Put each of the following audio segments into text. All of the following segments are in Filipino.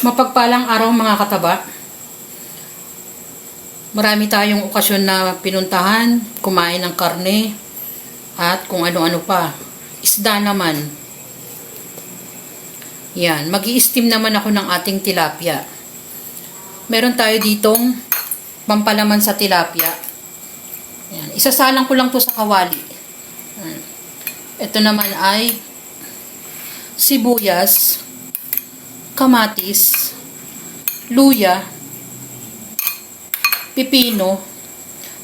Mapagpalang araw mga kataba. Marami tayong okasyon na pinuntahan, kumain ng karne, at kung ano-ano pa. Isda naman. Yan, mag-i-steam naman ako ng ating tilapia. Meron tayo ditong pampalaman sa tilapia. Yan, isasalang ko lang to sa kawali. Yan. Ito naman ay sibuyas, kamatis, luya, pipino.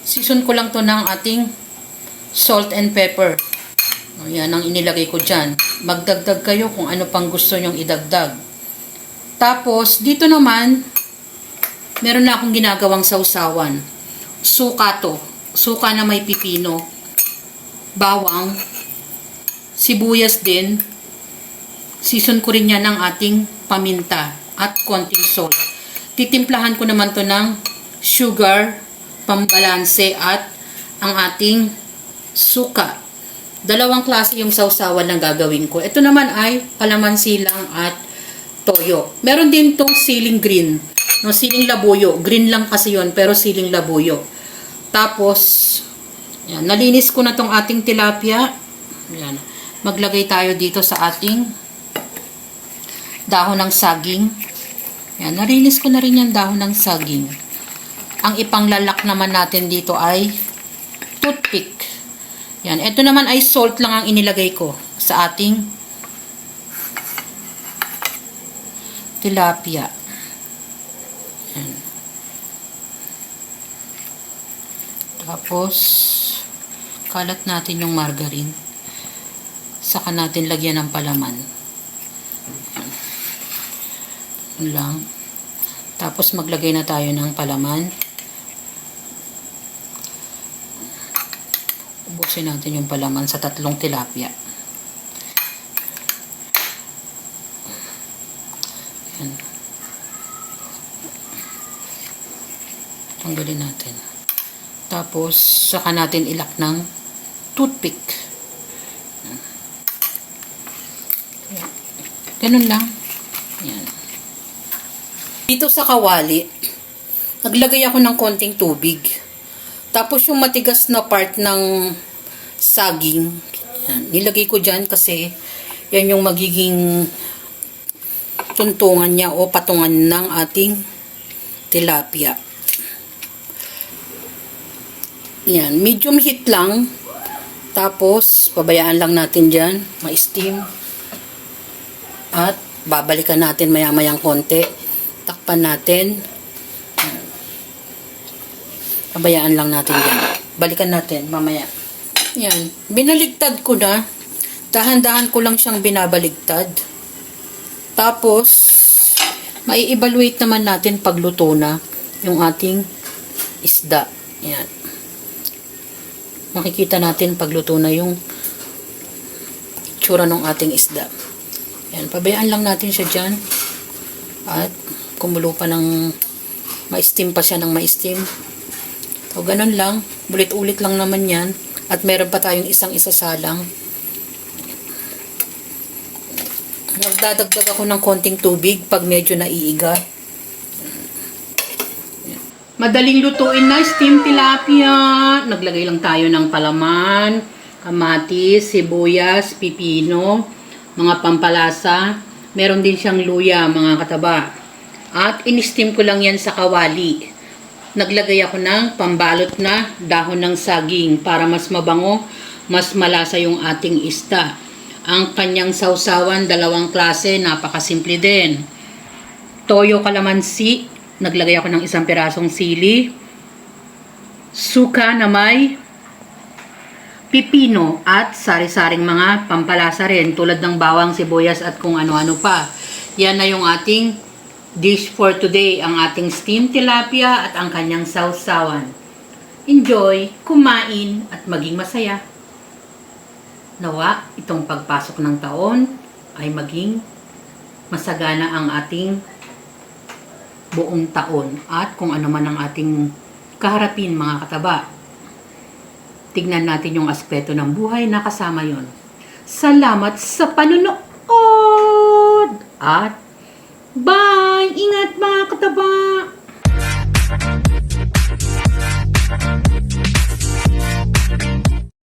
Season ko lang to ng ating salt and pepper. Yan ang inilagay ko dyan. Magdagdag kayo kung ano pang gusto nyong idagdag. Tapos, dito naman, meron na akong ginagawang sausawan. Suka to. Suka na may pipino. Bawang. Sibuyas din. Season ko rin yan ng ating paminta at konting salt. Titimplahan ko naman to ng sugar, pambalanse at ang ating suka. Dalawang klase yung sausawan na gagawin ko. Ito naman ay palamansi lang at toyo. Meron din tong siling green. No, siling labuyo. Green lang kasi yon pero siling labuyo. Tapos, yan, nalinis ko na tong ating tilapia. Yan. Maglagay tayo dito sa ating dahon ng saging. Yan, narinis ko na rin yung dahon ng saging. Ang ipanglalak naman natin dito ay toothpick. Yan, ito naman ay salt lang ang inilagay ko sa ating tilapia. Yan. Tapos, kalat natin yung margarine. Saka natin lagyan ng palaman. Yan lang. Tapos maglagay na tayo ng palaman. Ubusin natin yung palaman sa tatlong tilapia. Yan. Tanggalin natin. Tapos saka natin ilak ng toothpick. Yan. Ganun lang. Yan. Dito sa kawali, naglagay ako ng konting tubig. Tapos yung matigas na part ng saging, yan, nilagay ko dyan kasi yan yung magiging tuntungan niya o patungan ng ating tilapia. Yan, medium heat lang. Tapos, pabayaan lang natin dyan, ma-steam. At babalikan natin maya-mayang konti. Takpan natin. Pabayaan lang natin yan. Balikan natin mamaya. Yan. Binaligtad ko na. Dahan-dahan ko lang siyang binabaligtad. Tapos, mai-evaluate naman natin pagluto na yung ating isda. Yan. Makikita natin pagluto na yung tsura ng ating isda. Yan. Pabayaan lang natin siya dyan. At kumulo pa ng ma-steam pa siya ng ma-steam. So, ganun lang. Ulit-ulit lang naman yan. At meron pa tayong isang isasalang. Magdadagdag ako ng konting tubig pag medyo naiiga. Madaling lutuin na steam tilapia. Naglagay lang tayo ng palaman, kamatis, sibuyas, pipino, mga pampalasa. Meron din siyang luya, mga kataba. At in-steam ko lang yan sa kawali. Naglagay ako ng pambalot na dahon ng saging para mas mabango, mas malasa yung ating isda. Ang kanyang sausawan, dalawang klase, napakasimple din. Toyo kalamansi, naglagay ako ng isang pirasong sili. Suka na may pipino at sari-saring mga pampalasa rin tulad ng bawang, sibuyas at kung ano-ano pa. Yan na yung ating dish for today, ang ating steamed tilapia at ang kanyang sausawan. Enjoy, kumain at maging masaya. Nawa, itong pagpasok ng taon ay maging masagana ang ating buong taon at kung ano man ang ating kaharapin, mga kataba. Tignan natin yung aspeto ng buhay na kasama yon. Salamat sa panunood at Bye! Ingat mga kataba!